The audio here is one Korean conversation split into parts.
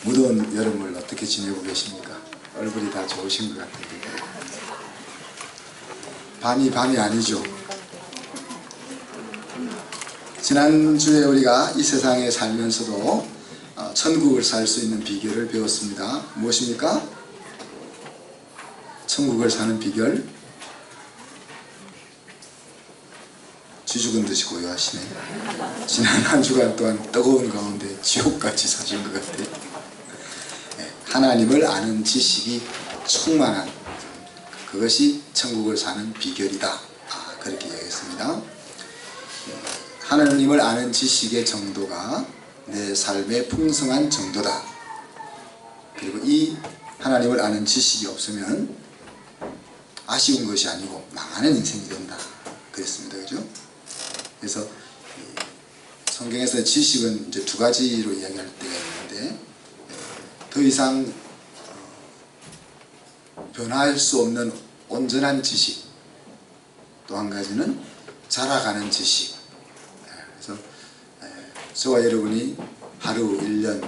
무더운 여름을 어떻게 지내고 계십니까? 얼굴이 다 좋으신 것 같은데 밤이 아니죠. 지난주에 우리가 이 세상에 살면서도 천국을 살 수 있는 비결을 배웠습니다. 무엇입니까? 천국을 사는 비결? 쥐죽은 듯이 고요하시네. 지난 한 주간 동안 뜨거운 가운데 지옥같이 사신 것 같아요. 하나님을 아는 지식이 충만한 그것이 천국을 사는 비결이다. 그렇게 이야기했습니다. 하나님을 아는 지식의 정도가 내 삶의 풍성한 정도다. 그리고 이 하나님을 아는 지식이 없으면 아쉬운 것이 아니고 망하는 인생이 된다. 그랬습니다. 그죠? 그래서 성경에서 지식은 이제 두 가지로 이야기할 때가 있는데, 더 이상 변화할 수 없는 온전한 지식, 또 한 가지는 자라가는 지식. 그래서 저와 여러분이 하루, 1년,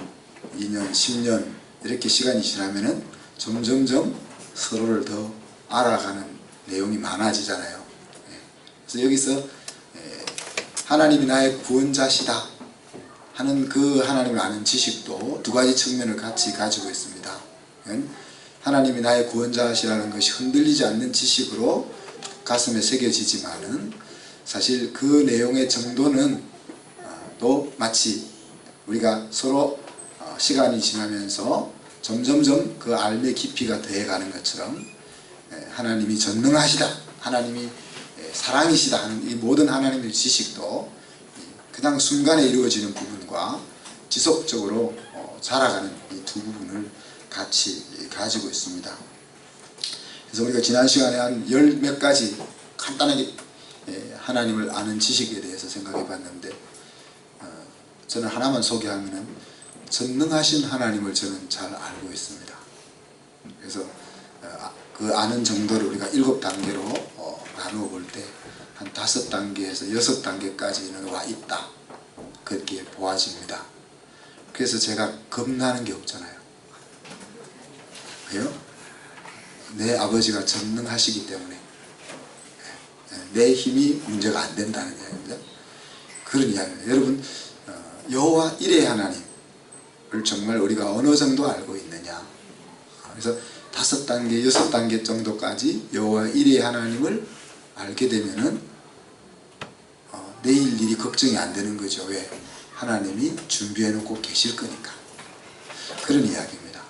2년, 10년 이렇게 시간이 지나면은 점점점 서로를 더 알아가는 내용이 많아지잖아요. 그래서 여기서 하나님이 나의 구원자시다 하는 그 하나님을 아는 지식도 두 가지 측면을 같이 가지고 있습니다. 하나님이 나의 구원자시라는 것이 흔들리지 않는 지식으로 가슴에 새겨지지만은 사실 그 내용의 정도는 또 마치 우리가 서로 시간이 지나면서 점점점 그 알의 깊이가 더해가는 것처럼 하나님이 전능하시다, 하나님이 사랑이시다 하는 이 모든 하나님의 지식도 그냥 순간에 이루어지는 부분과 지속적으로 자라가는 이 두 부분을 같이 가지고 있습니다. 그래서 우리가 지난 시간에 한 열 몇 가지 간단하게 하나님을 아는 지식에 대해서 생각해 봤는데, 저는 하나만 소개하면은 전능하신 하나님을 저는 잘 알고 있습니다. 그래서 그 아는 정도를 우리가 7단계로 나누어 볼 때 한 5단계에서 6단계까지는 와 있다. 그렇게 보아집니다. 그래서 제가 겁나는 게 없잖아요. 왜요? 내 아버지가 전능하시기 때문에 내 힘이 문제가 안 된다는 이야기입니다. 그런 이야기입니다. 여러분, 여호와 일의 하나님을 정말 우리가 어느 정도 알고 있느냐. 그래서 5단계, 6단계 정도까지 여호와 일의 하나님을 알게 되면은 내일 일이 걱정이 안 되는 거죠. 왜? 하나님이 준비해 놓고 계실 거니까. 그런 이야기입니다.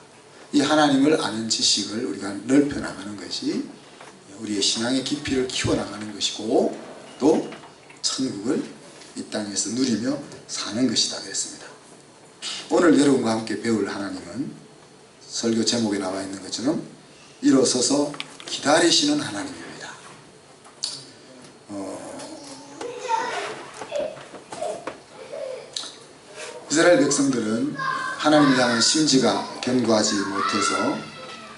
이 하나님을 아는 지식을 우리가 넓혀 나가는 것이 우리의 신앙의 깊이를 키워 나가는 것이고, 또 천국을 이 땅에서 누리며 사는 것이다 그랬습니다. 오늘 여러분과 함께 배울 하나님은 설교 제목에 나와 있는 것처럼 일어서서 기다리시는 하나님입니다. 이스라엘 백성들은 하나님을 향한 심지가 견고하지 못해서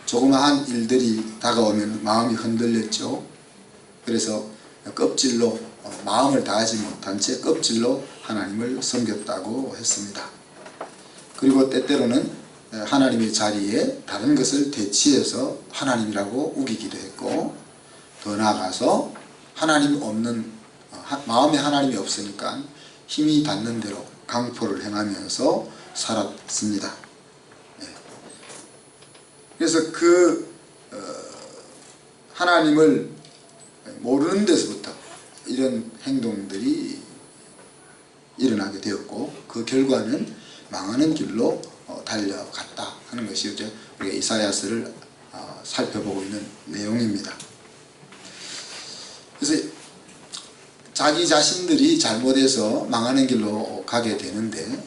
조그마한 일들이 다가오면 마음이 흔들렸죠. 그래서 껍질로, 마음을 다하지 못한 채 껍질로 하나님을 섬겼다고 했습니다. 그리고 때때로는 하나님의 자리에 다른 것을 대치해서 하나님이라고 우기기도 했고, 더 나아가서 하나님 없는, 마음에 하나님이 없으니까 힘이 닿는 대로 강포를 행하면서 살았습니다. 그래서 그 하나님을 모르는 데서부터 이런 행동들이 일어나게 되었고, 그 결과는 망하는 길로 달려갔다 하는 것이 이제 우리가 이사야서를 살펴보고 있는 내용입니다. 그래서 자기 자신들이 잘못해서 망하는 길로 가게 되는데,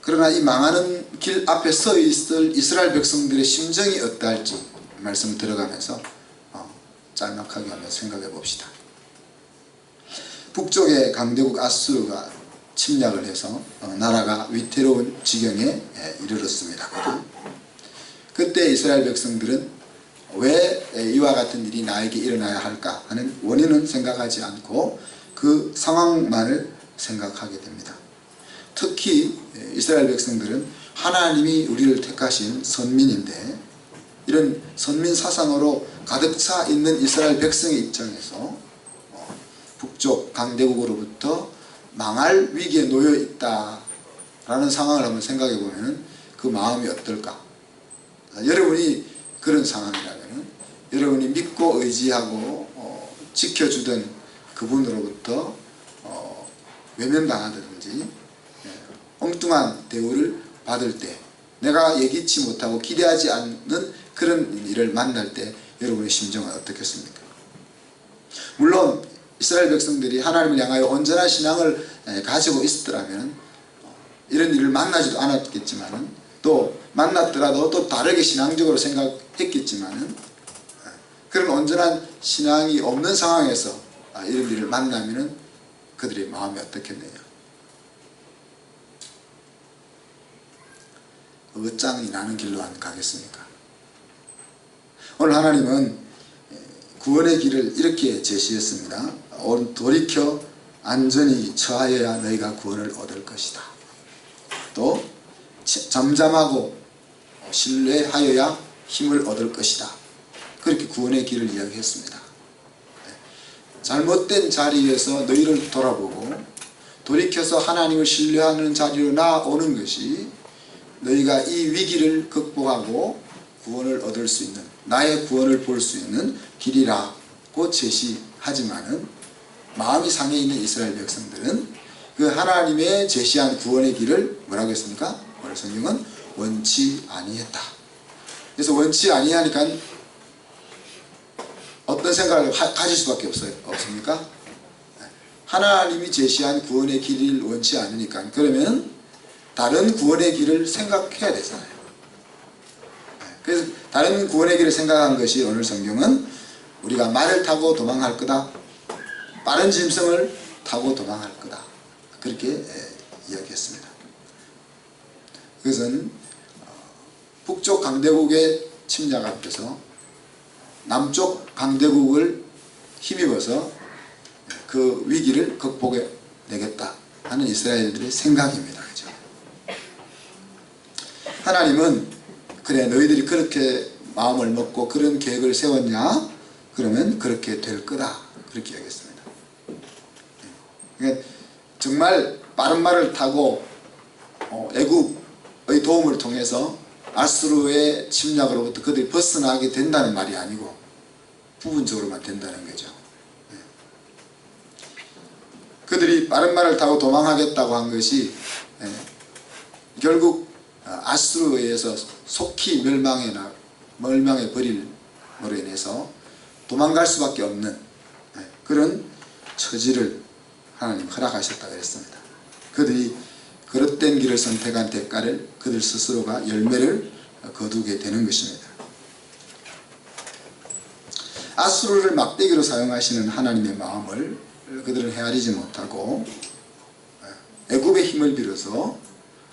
그러나 이 망하는 길 앞에 서 있을 이스라엘 백성들의 심정이 어떠할지 말씀 들어가면서 짤막하게 한번 생각해 봅시다. 북쪽의 강대국 아수르가 침략을 해서 나라가 위태로운 지경에 이르렀습니다. 그때 이스라엘 백성들은 왜 이와 같은 일이 나에게 일어나야 할까 하는 원인은 생각하지 않고 그 상황만을 생각하게 됩니다. 특히 이스라엘 백성들은 하나님이 우리를 택하신 선민인데, 이런 선민 사상으로 가득 차 있는 이스라엘 백성의 입장에서 북쪽 강대국으로부터 망할 위기에 놓여 있다라는 상황을 한번 생각해 보면 그 마음이 어떨까? 여러분이 그런 상황이라면 여러분이 믿고 의지하고 지켜주던 그분으로부터 외면당하든지 엉뚱한 대우를 받을 때, 내가 예기치 못하고 기대하지 않는 그런 일을 만날 때 여러분의 심정은 어떻겠습니까? 물론 이스라엘 백성들이 하나님을 향하여 온전한 신앙을 가지고 있었더라면 이런 일을 만나지도 않았겠지만, 또 만났더라도 또 다르게 신앙적으로 생각했겠지만, 그런 온전한 신앙이 없는 상황에서 이런 일을 만나면 그들의 마음이 어떻겠느냐? 어짱이 나는 길로 안 가겠습니까? 오늘 하나님은 구원의 길을 이렇게 제시했습니다. 돌이켜 안전히 처하여야 너희가 구원을 얻을 것이다. 또 잠잠하고 신뢰하여야 힘을 얻을 것이다. 그렇게 구원의 길을 이야기했습니다. 잘못된 자리에서 너희를 돌아보고 돌이켜서 하나님을 신뢰하는 자리로 나오는 것이 너희가 이 위기를 극복하고 구원을 얻을 수 있는, 나의 구원을 볼 수 있는 길이라고 제시하지만은, 마음이 상해 있는 이스라엘 백성들은 그 하나님의 제시한 구원의 길을 뭐라고 했습니까? 오늘 성경은 원치 아니했다. 그래서 원치 아니하니까 어떤 생각을 가질 수밖에 없습니까? 하나님이 제시한 구원의 길을 원치 않으니까 그러면 다른 구원의 길을 생각해야 되잖아요. 그래서 다른 구원의 길을 생각한 것이 오늘 성경은 우리가 말을 타고 도망할 거다, 빠른 짐승을 타고 도망할 거다, 그렇게 이야기했습니다. 그것은 북쪽 강대국의 침략 앞에서 남쪽 강대국을 힘입어서 그 위기를 극복해 내겠다 하는 이스라엘들의 생각입니다. 그죠? 하나님은 그래 너희들이 그렇게 마음을 먹고 그런 계획을 세웠냐? 그러면 그렇게 될 거다, 그렇게 이야기했습니다. 그러니까 정말 빠른 말을 타고 애굽의 도움을 통해서 아수르의 침략으로부터 그들이 벗어나게 된다는 말이 아니고 부분적으로만 된다는 거죠. 그들이 빠른 말을 타고 도망하겠다고 한 것이 결국 아수르에 의해서 속히 멸망해 버림으로 인해서 도망갈 수밖에 없는 그런 처지를 하나님 허락하셨다고 했습니다. 그들이 그릇된 길을 선택한 대가를 그들 스스로가 열매를 거두게 되는 것입니다. 아수르를 막대기로 사용하시는 하나님의 마음을 그들은 헤아리지 못하고 애굽의 힘을 빌어서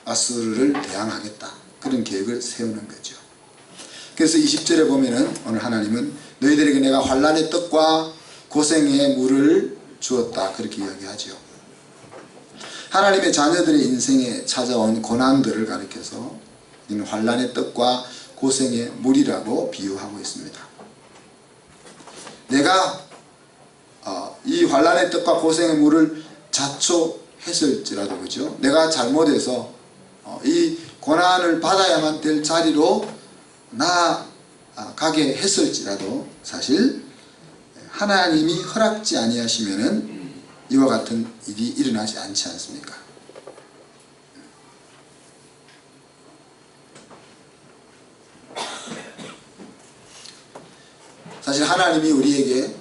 아수르를 대항하겠다, 그런 계획을 세우는 거죠. 그래서 20절에 보면은 오늘 하나님은 너희들에게 내가 환난의 떡과 고생의 물을 주었다, 그렇게 이야기하죠. 하나님의 자녀들의 인생에 찾아온 고난들을 가리켜서 이는 환난의 떡과 고생의 물이라고 비유하고 있습니다. 내가 이 환난의 떡과 고생의 물을 자초했을지라도, 그죠? 내가 잘못해서 이 고난을 받아야만 될 자리로 나가게 했을지라도 사실 하나님이 허락지 아니하시면은 이와 같은 일이 일어나지 않지 않습니까? 사실 하나님이 우리에게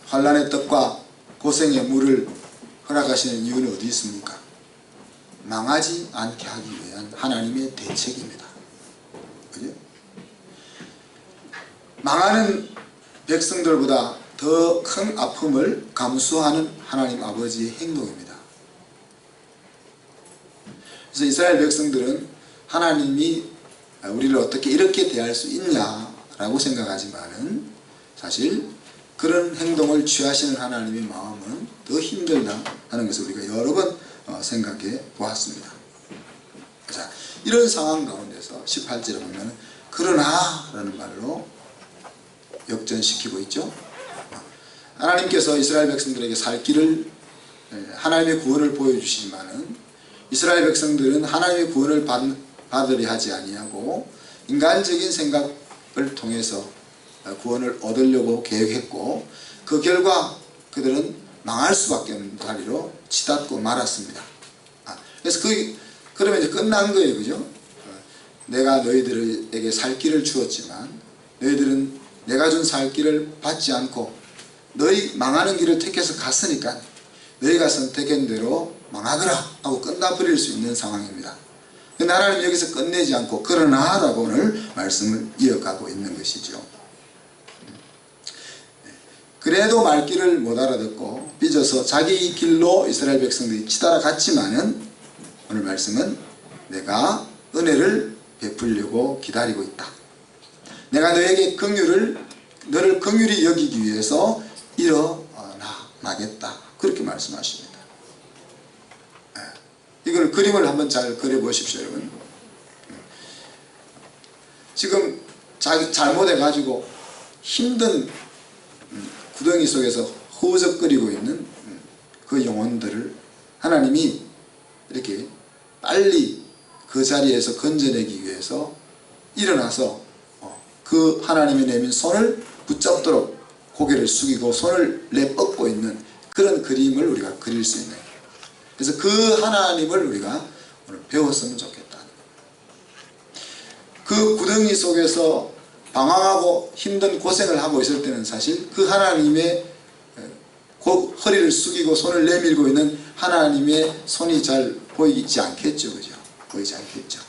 환난의 떡과 고생의 물을 허락하시는 이유는 어디 있습니까? 망하지 않게 하기 위한 하나님의 대책입니다. 그죠? 망하는 백성들보다 더 큰 아픔을 감수하는 하나님 아버지의 행동입니다. 그래서 이스라엘 백성들은 하나님이 우리를 어떻게 이렇게 대할 수 있냐라고 생각하지만은 사실 그런 행동을 취하시는 하나님의 마음은 더 힘들다 하는 것을 우리가 여러 번 생각해 보았습니다. 자, 이런 상황 가운데서 18절에 보면 그러나 라는 말로 역전시키고 있죠. 하나님께서 이스라엘 백성들에게 살 길을, 하나님의 구원을 보여주시지만은 이스라엘 백성들은 하나님의 구원을 받으려 하지 아니하고 인간적인 생각을 통해서 구원을 얻으려고 계획했고, 그 결과 그들은 망할 수밖에 없는 다리로 치닫고 말았습니다. 그래서 그러면 이제 끝난 거예요, 그죠? 내가 너희들에게 살 길을 주었지만 너희들은 내가 준 살 길을 받지 않고 너희 망하는 길을 택해서 갔으니까 너희가 선택한 대로 망하거라 하고 끝나버릴 수 있는 상황입니다. 그런데 하나님 여기서 끝내지 않고 그러나 라고 오늘 말씀을 이어가고 있는 것이죠. 그래도 말귀를 못 알아듣고 삐져서 자기 길로 이스라엘 백성들이 치달아 갔지만은 오늘 말씀은 내가 은혜를 베풀려고 기다리고 있다. 내가 너에게 너를 긍휼히 여기기 위해서 일어나겠다. 그렇게 말씀하십니다. 이걸 그림을 한번 잘 그려보십시오, 여러분. 지금 잘못해가지고 힘든 구덩이 속에서 허우적거리고 있는 그 영혼들을 하나님이 이렇게 빨리 그 자리에서 건져내기 위해서 일어나서 그 하나님이 내민 손을 붙잡도록 고개를 숙이고 손을 내뻗고 있는 그런 그림을 우리가 그릴 수 있는, 그래서 그 하나님을 우리가 오늘 배웠으면 좋겠다. 그 구덩이 속에서 방황하고 힘든 고생을 하고 있을 때는 사실 그 하나님의 허리를 숙이고 손을 내밀고 있는 하나님의 손이 잘 보이지 않겠죠, 그죠? 보이지 않겠죠.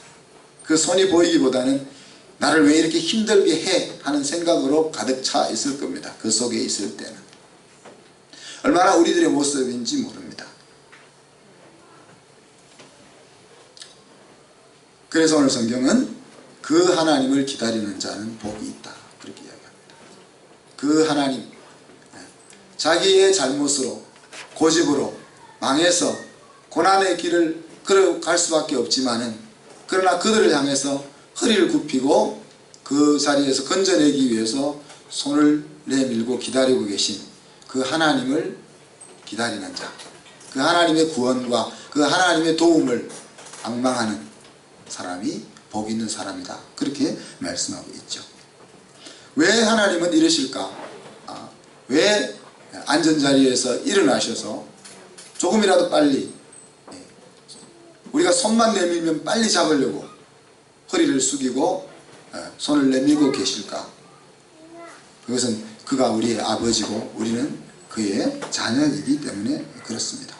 그 손이 보이기보다는 나를 왜 이렇게 힘들게 해 하는 생각으로 가득 차 있을 겁니다. 그 속에 있을 때는 얼마나 우리들의 모습인지 모릅니다. 그래서 오늘 성경은 그 하나님을 기다리는 자는 복이 있다, 그렇게 이야기합니다. 그 하나님, 자기의 잘못으로 고집으로 망해서 고난의 길을 걸어갈 수밖에 없지만은, 그러나 그들을 향해서 허리를 굽히고 그 자리에서 건져내기 위해서 손을 내밀고 기다리고 계신 그 하나님을 기다리는 자, 그 하나님의 구원과 그 하나님의 도움을 방망하는 사람이 복 있는 사람이다, 그렇게 말씀하고 있죠. 왜 하나님은 이러실까? 왜 안전자리에서 일어나셔서 조금이라도 빨리, 우리가 손만 내밀면 빨리 잡으려고 허리를 숙이고 손을 내밀고 계실까? 그것은 그가 우리의 아버지고 우리는 그의 자녀이기 때문에 그렇습니다.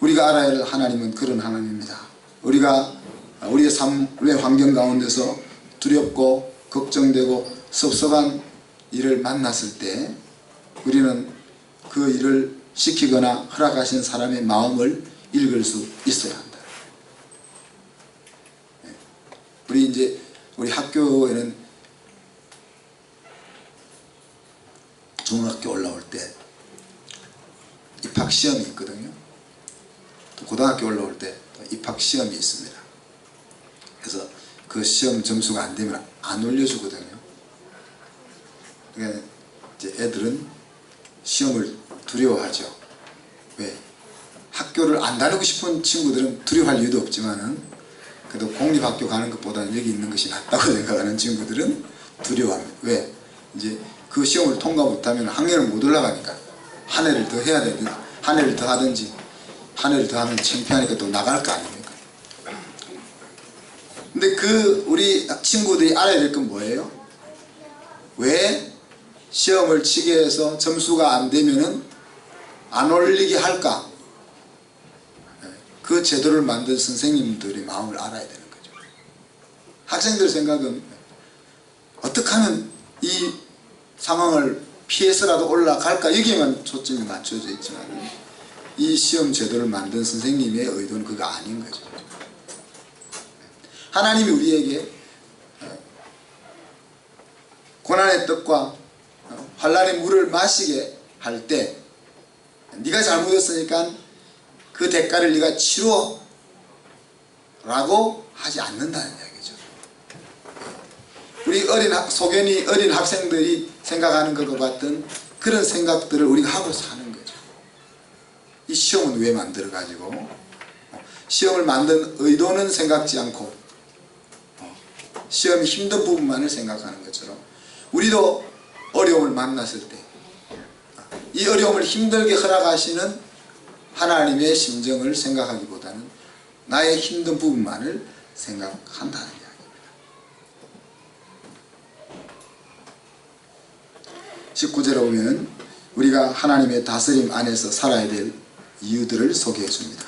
우리가 알아야 할 하나님은 그런 하나님입니다. 우리가 우리의 삶의 환경 가운데서 두렵고 걱정되고 섭섭한 일을 만났을 때 우리는 그 일을 시키거나 허락하신 사람의 마음을 읽을 수 있어야 한다. 우리 학교에는 중학교 올라올 때 입학시험이 있거든요. 또 고등학교 올라올 때 입학시험이 있습니다. 그래서 그 시험 점수가 안 되면 안 올려주거든요. 그러니까 이제 애들은 시험을 두려워하죠. 왜? 학교를 안 다니고 싶은 친구들은 두려워할 이유도 없지만은 그래도 공립학교 가는 것보다는 여기 있는 것이 낫다고 생각하는 친구들은 두려워합니다. 왜? 이제 그 시험을 통과 못하면 학년을 못 올라가니까 한 해를 더 해야 되든지, 한 해를 더 하든지, 한 해를 더 하면 창피하니까 또 나갈 거 아닙니까? 근데 우리 친구들이 알아야 될 건 뭐예요? 왜 시험을 치게 해서 점수가 안 되면은 안 올리게 할까? 그 제도를 만든 선생님들의 마음을 알아야 되는 거죠. 학생들 생각은 어떻게 하면 이 상황을 피해서라도 올라갈까, 여기에만 초점이 맞춰져 있지만 이 시험 제도를 만든 선생님의 의도는 그거 아닌 거죠. 하나님이 우리에게 고난의 떡과 환난의 물을 마시게 할 때 네가 잘못했으니까 그 대가를 네가 치루어, 라고 하지 않는다는 이야기죠. 우리 소견이 어린 학생들이 생각하는 것과 같은 그런 생각들을 우리가 하고 사는 거죠. 이 시험은 왜 만들어가지고 시험을 만든 의도는 생각지 않고 시험이 힘든 부분만을 생각하는 것처럼 우리도 어려움을 만났을 때 이 어려움을 힘들게 허락하시는 하나님의 심정을 생각하기보다는 나의 힘든 부분만을 생각한다는 이야기입니다. 19절에 보면 우리가 하나님의 다스림 안에서 살아야 될 이유들을 소개해 줍니다.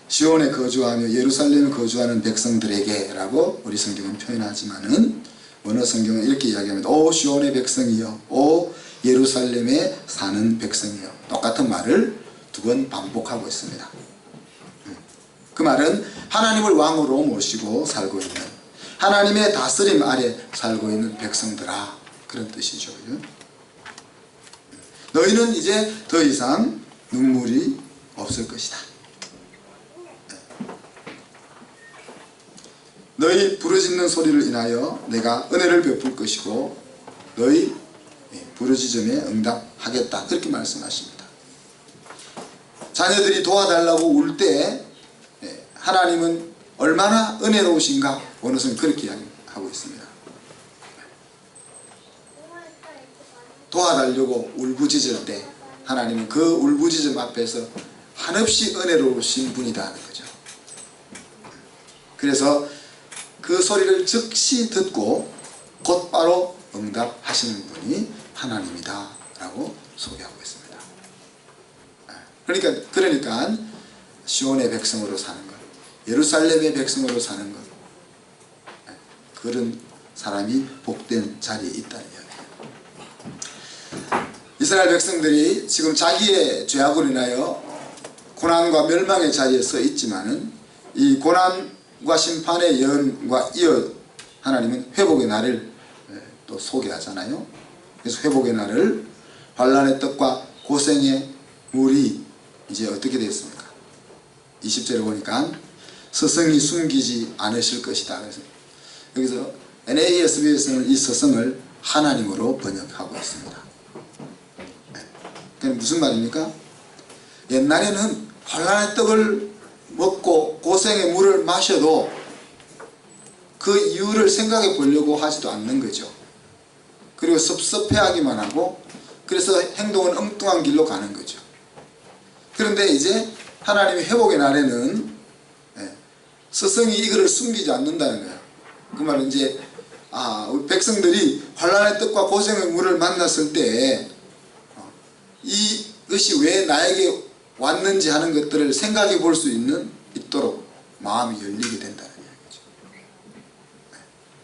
시온에 거주하며 예루살렘에 거주하는 백성들에게 라고 우리 성경은 표현하지만은 원어 성경은 이렇게 이야기합니다. 오 시온의 백성이여, 오 예루살렘에 사는 백성이여. 똑같은 말을 두 번 반복하고 있습니다. 그 말은 하나님을 왕으로 모시고 살고 있는, 하나님의 다스림 아래 살고 있는 백성들아, 그런 뜻이죠. 너희는 이제 더 이상 눈물이 없을 것이다. 너희 부르짖는 소리를 인하여 내가 은혜를 베풀 것이고 너희 부르짖음에 응답하겠다. 그렇게 말씀하십니다. 자녀들이 도와달라고 울 때 하나님은 얼마나 은혜로우신가, 어느 순간 그렇게 이야기하고 있습니다. 도와달라고 울부짖을 때 하나님은 그 울부짖음 앞에서 한없이 은혜로우신 분이다 하는 거죠. 그래서 그 소리를 즉시 듣고 곧바로 응답하시는 분이 하나님이다 라고 소개하고 있습니다. 그러니까 시온의 백성으로 사는 것, 예루살렘의 백성으로 사는 것, 그런 사람이 복된 자리에 있다는 이야기예요. 이스라엘 백성들이 지금 자기의 죄악으로 인하여 고난과 멸망의 자리에 서 있지만은 이 고난과 심판의 예언과 이어 하나님은 회복의 날을 또 소개하잖아요. 그래서 회복의 날을 환난의 떡과 고생의 물이 이제 어떻게 되었습니까? 20절에 보니까 서성이 숨기지 않으실 것이다. 그래서 여기서 NASB에서는 이 서성을 하나님으로 번역하고 있습니다. 그게 무슨 말입니까? 옛날에는 환난의 떡을 먹고 고생의 물을 마셔도 그 이유를 생각해 보려고 하지도 않는 거죠. 그리고 섭섭해하기만 하고, 그래서 행동은 엉뚱한 길로 가는 거죠. 그런데 이제 하나님의 회복의 날에는 스승이 이거를 숨기지 않는다는 거예요. 그 말은 이제 우리 백성들이 환난의 떡과 고생의 물을 만났을 때 이것이 왜 나에게 왔는지 하는 것들을 생각해 볼 수 있도록 마음이 열리게 된다는 이야기죠.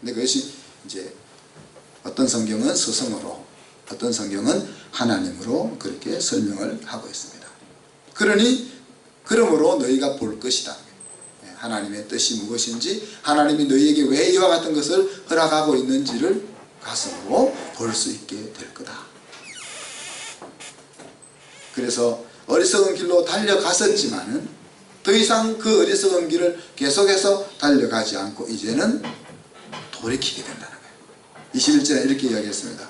근데 그것이 이제 어떤 성경은 스승으로, 어떤 성경은 하나님으로 그렇게 설명을 하고 있습니다. 그러므로 너희가 볼 것이다. 하나님의 뜻이 무엇인지, 하나님이 너희에게 왜 이와 같은 것을 허락하고 있는지를 가슴으로 볼 수 있게 될 거다. 그래서 어리석은 길로 달려갔었지만은 더 이상 그 어리석은 길을 계속해서 달려가지 않고 이제는 돌이키게 된다는 거예요. 21절에 이렇게 이야기했습니다.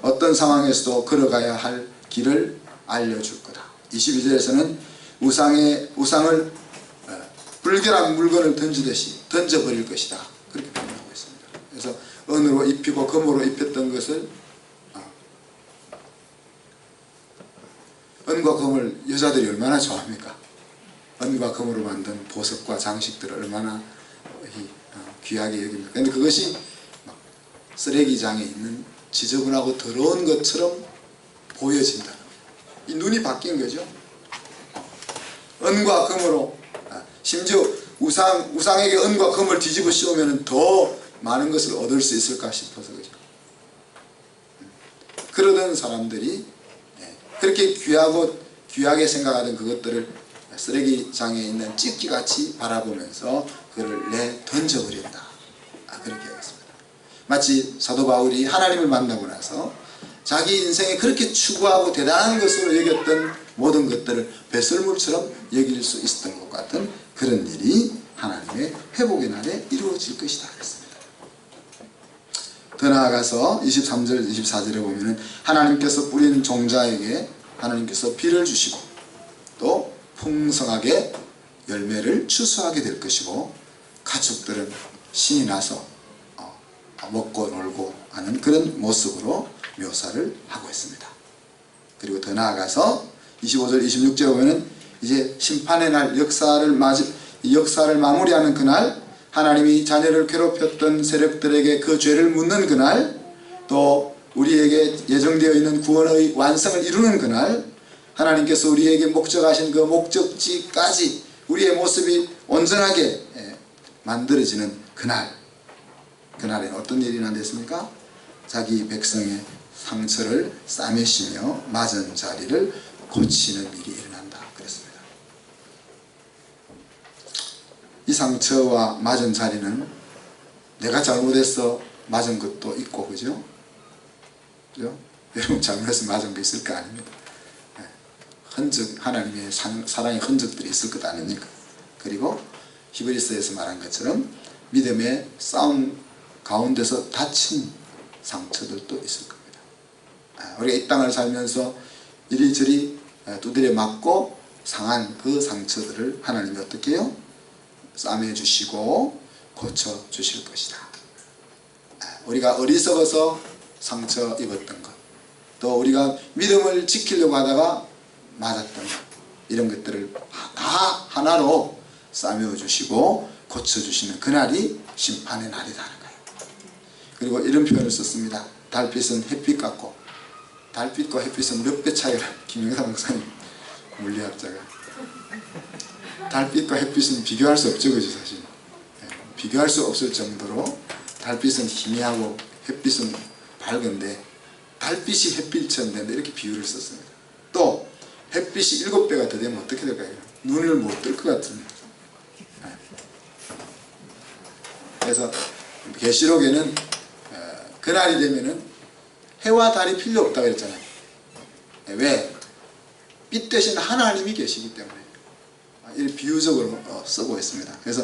어떤 상황에서도 걸어가야 할 길을 알려줄 거다. 22절에서는 우상을 불결한 물건을 던지듯이 던져버릴 것이다. 그렇게 표현하고 있습니다. 그래서 은으로 입히고 금으로 입혔던 것을, 은과 금을 여자들이 얼마나 좋아합니까? 은과 금으로 만든 보석과 장식들을 얼마나 귀하게 여깁니까? 그런데 그것이 쓰레기장에 있는 지저분하고 더러운 것처럼 보여진다는 거예요. 이 눈이 바뀐 거죠. 은과 금으로, 심지어 우상에게 은과 금을 뒤집어 씌우면 더 많은 것을 얻을 수 있을까 싶어서 그죠. 그러던 사람들이 그렇게 귀하게 생각하던 그것들을 쓰레기장에 있는 찌끼같이 바라보면서 그를 던져버린다. 그렇게 하겠습니다. 마치 사도 바울이 하나님을 만나고 나서 자기 인생에 그렇게 추구하고 대단한 것으로 여겼던 모든 것들을 배설물처럼 여길 수 있었던 것 같은 그런 일이 하나님의 회복의 날에 이루어질 것이다 그랬습니다. 더 나아가서 23절 24절에 보면은 하나님께서 뿌린 종자에게 하나님께서 비를 주시고 또 풍성하게 열매를 추수하게 될 것이고 가축들은 신이 나서 먹고 놀고 하는 그런 모습으로 묘사를 하고 있습니다. 그리고 더 나아가서 25절 26절에 보면은 이제 심판의 날 역사를 마무리하는 그날, 하나님이 자녀를 괴롭혔던 세력들에게 그 죄를 묻는 그날, 또 우리에게 예정되어 있는 구원의 완성을 이루는 그날, 하나님께서 우리에게 목적하신 그 목적지까지 우리의 모습이 온전하게 만들어지는 그날에 어떤 일이 일어났습니까? 자기 백성의 상처를 싸매시며 맞은 자리를 고치는 일이 일어난다 그랬습니다. 이 상처와 맞은 자리는 내가 잘못해서 맞은 것도 있고, 그죠? 여러분 잘못해서 맞은 거 있을 거 아닙니까? 흔적, 하나님의 사랑의 흔적들이 있을 것 아닙니까? 그리고 히브리서에서 말한 것처럼 믿음의 싸움 가운데서 다친 상처들도 있을 겁니다. 우리가 이 땅을 살면서 이리저리 두드려 맞고 상한 그 상처들을 하나님이 어떻게 해요? 싸매 주시고 고쳐 주실 것이다. 우리가 어리석어서 상처 입었던 것, 또 우리가 믿음을 지키려고 하다가 맞았던 것, 이런 것들을 다 하나로 싸매어 주시고 고쳐 주시는 그날이 심판의 날이라는 거예요. 그리고 이런 표현을 썼습니다. 달빛은 햇빛 같고, 달빛과 햇빛은 몇 배 차이라, 김영사 목사님 물리학자가, 달빛과 햇빛은 비교할 수 없죠, 그죠? 사실 비교할 수 없을 정도로 달빛은 희미하고 햇빛은 밝은데, 달빛이 햇빛처럼 되는데 이렇게 비유를 썼습니다. 또 햇빛이 7배가 더 되면 어떻게 될까요? 눈을 못 뜰 것 같은. 그래서 계시록에는 그날이 되면은 해와 달이 필요 없다 그랬잖아요. 왜? 빛 대신 하나님이 계시기 때문에 이 비유적으로 쓰고 있습니다. 그래서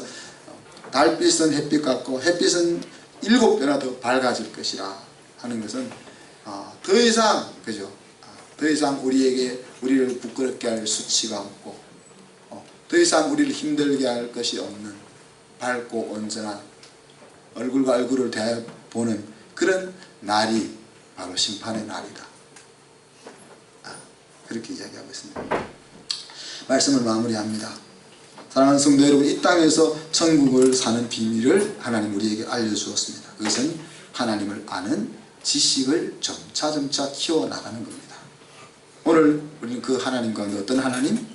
달빛은 햇빛 같고 햇빛은 7배나 더 밝아질 것이라 하는 것은 더 이상, 그죠? 더 이상 우리를 부끄럽게 할 수치가 없고, 더 이상 우리를 힘들게 할 것이 없는 밝고 온전한 얼굴과 얼굴을 대보는 그런 날이 바로 심판의 날이다. 그렇게 이야기하고 있습니다. 말씀을 마무리합니다. 사랑하는 성도 여러분, 이 땅에서 천국을 사는 비밀을 하나님 우리에게 알려주었습니다. 그것은 하나님을 아는 지식을 점차점차 키워나가는 겁니다. 오늘 우리는 그 하나님 가운데 어떤 하나님?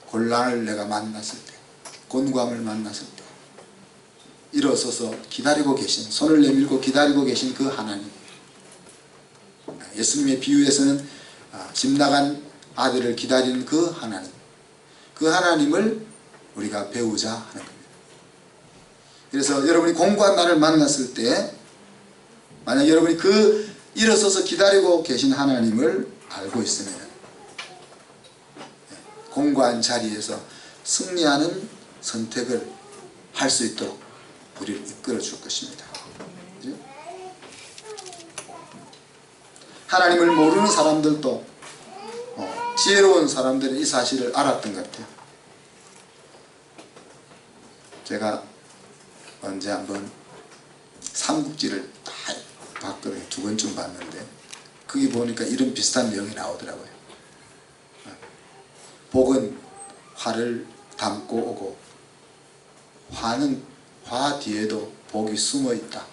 곤란을 내가 만났을 때, 곤고함을 만났을 때 일어서서 기다리고 계신, 손을 내밀고 기다리고 계신 그 하나님, 예수님의 비유에서는 집 나간 아들을 기다리는 그 하나님, 그 하나님을 우리가 배우자 하는 겁니다. 그래서 여러분이 공고한 날을 만났을 때, 만약 여러분이 그 일어서서 기다리고 계신 하나님을 알고 있으면 공고한 자리에서 승리하는 선택을 할 수 있도록 우리를 이끌어 줄 것입니다. 하나님을 모르는 사람들도 지혜로운 사람들은 이 사실을 알았던 것 같아요. 제가 언제 한번 삼국지를 다 봤거든요. 2번쯤 봤는데 거기 보니까 이런 비슷한 내용이 나오더라고요. 복은 화를 담고 오고 화 뒤에도 복이 숨어 있다.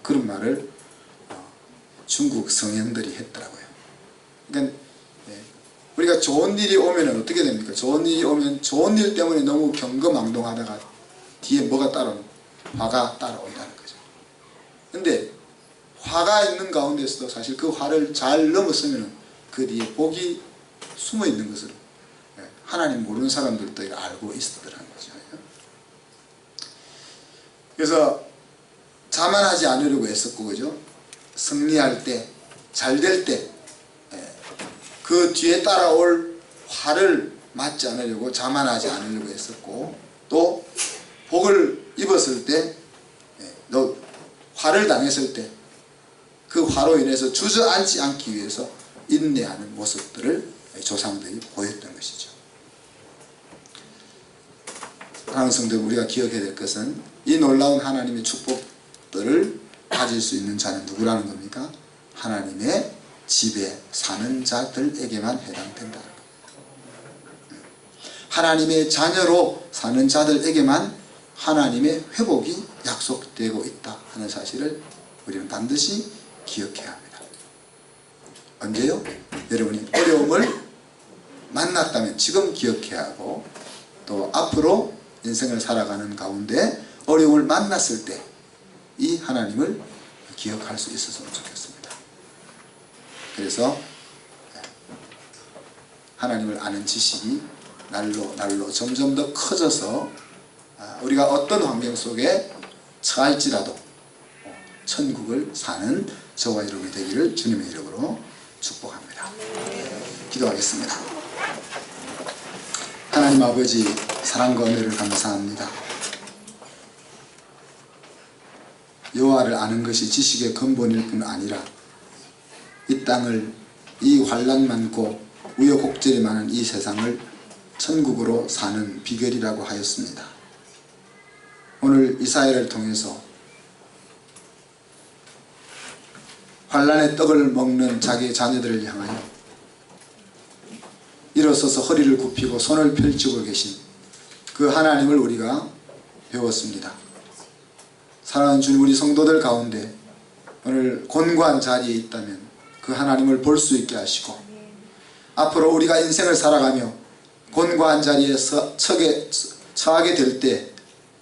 그런 말을 중국 성현들이 했더라고요. 그러니까 우리가 좋은 일이 오면 어떻게 됩니까? 좋은 일이 오면 좋은 일 때문에 너무 경거망동하다가 뒤에 뭐가 화가 따라온다는 거죠. 근데 화가 있는 가운데서도 사실 그 화를 잘 넘어서면 그 뒤에 복이 숨어 있는 것을 하나님 모르는 사람들도 알고 있었더라는 거죠. 그래서 자만하지 않으려고 했었고, 그죠? 승리할 때, 잘 될 때, 그 뒤에 따라올 화를 맞지 않으려고, 자만하지 않으려고 했었고, 또 또 복을 입었을 때, 너 화를 당했을 때 그 화로 인해서 주저앉지 않기 위해서 인내하는 모습들을 조상들이 보였던 것이죠. 사랑하는 성도, 우리가 기억해야 될 것은 이 놀라운 하나님의 축복들을 가질 수 있는 자는 누구라는 겁니까? 하나님의 집에 사는 자들에게만 해당된다는 겁니다. 하나님의 자녀로 사는 자들에게만 하나님의 회복이 약속되고 있다 하는 사실을 우리는 반드시 기억해야 합니다. 언제요? 여러분이 어려움을 만났다면 지금 기억해야 하고, 또 앞으로 인생을 살아가는 가운데 어려움을 만났을 때 이 하나님을 기억할 수 있었으면 좋겠습니다. 그래서 하나님을 아는 지식이 날로 점점 더 커져서 우리가 어떤 환경 속에 처할지라도 천국을 사는 저와 여러분이 되기를 주님의 이름으로 축복합니다. 기도하겠습니다. 하나님 아버지, 사랑과 은혜를 감사합니다. 여호와를 아는 것이 지식의 근본일 뿐 아니라 이 땅을, 이 환난 많고 우여곡절이 많은 이 세상을 천국으로 사는 비결이라고 하였습니다. 오늘 이 사회를 통해서 환난의 떡을 먹는 자기의 자녀들을 향하여 일어서서 허리를 굽히고 손을 펼치고 계신 그 하나님을 우리가 배웠습니다. 사랑하는 주님, 우리 성도들 가운데 오늘 곤고한 자리에 있다면 그 하나님을 볼 수 있게 하시고, 앞으로 우리가 인생을 살아가며 곤고한 자리에 처하게 될 때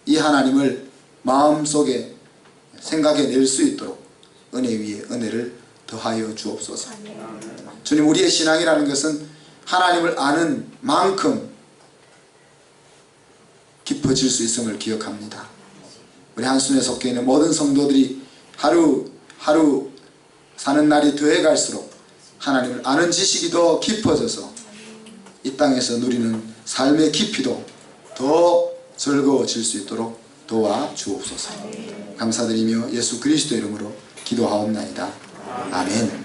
이 하나님을 마음속에 생각해낼 수 있도록 은혜 위에 은혜를 더하여 주옵소서. 주님, 우리의 신앙이라는 것은 하나님을 아는 만큼 깊어질 수 있음을 기억합니다. 우리 한순에 속해 있는 모든 성도들이 하루 사는 날이 더해갈수록 하나님을 아는 지식이 더 깊어져서 이 땅에서 누리는 삶의 깊이도 더 즐거워질 수 있도록 도와주옵소서. 감사드리며 예수 그리스도 이름으로 기도하옵나이다. 아멘.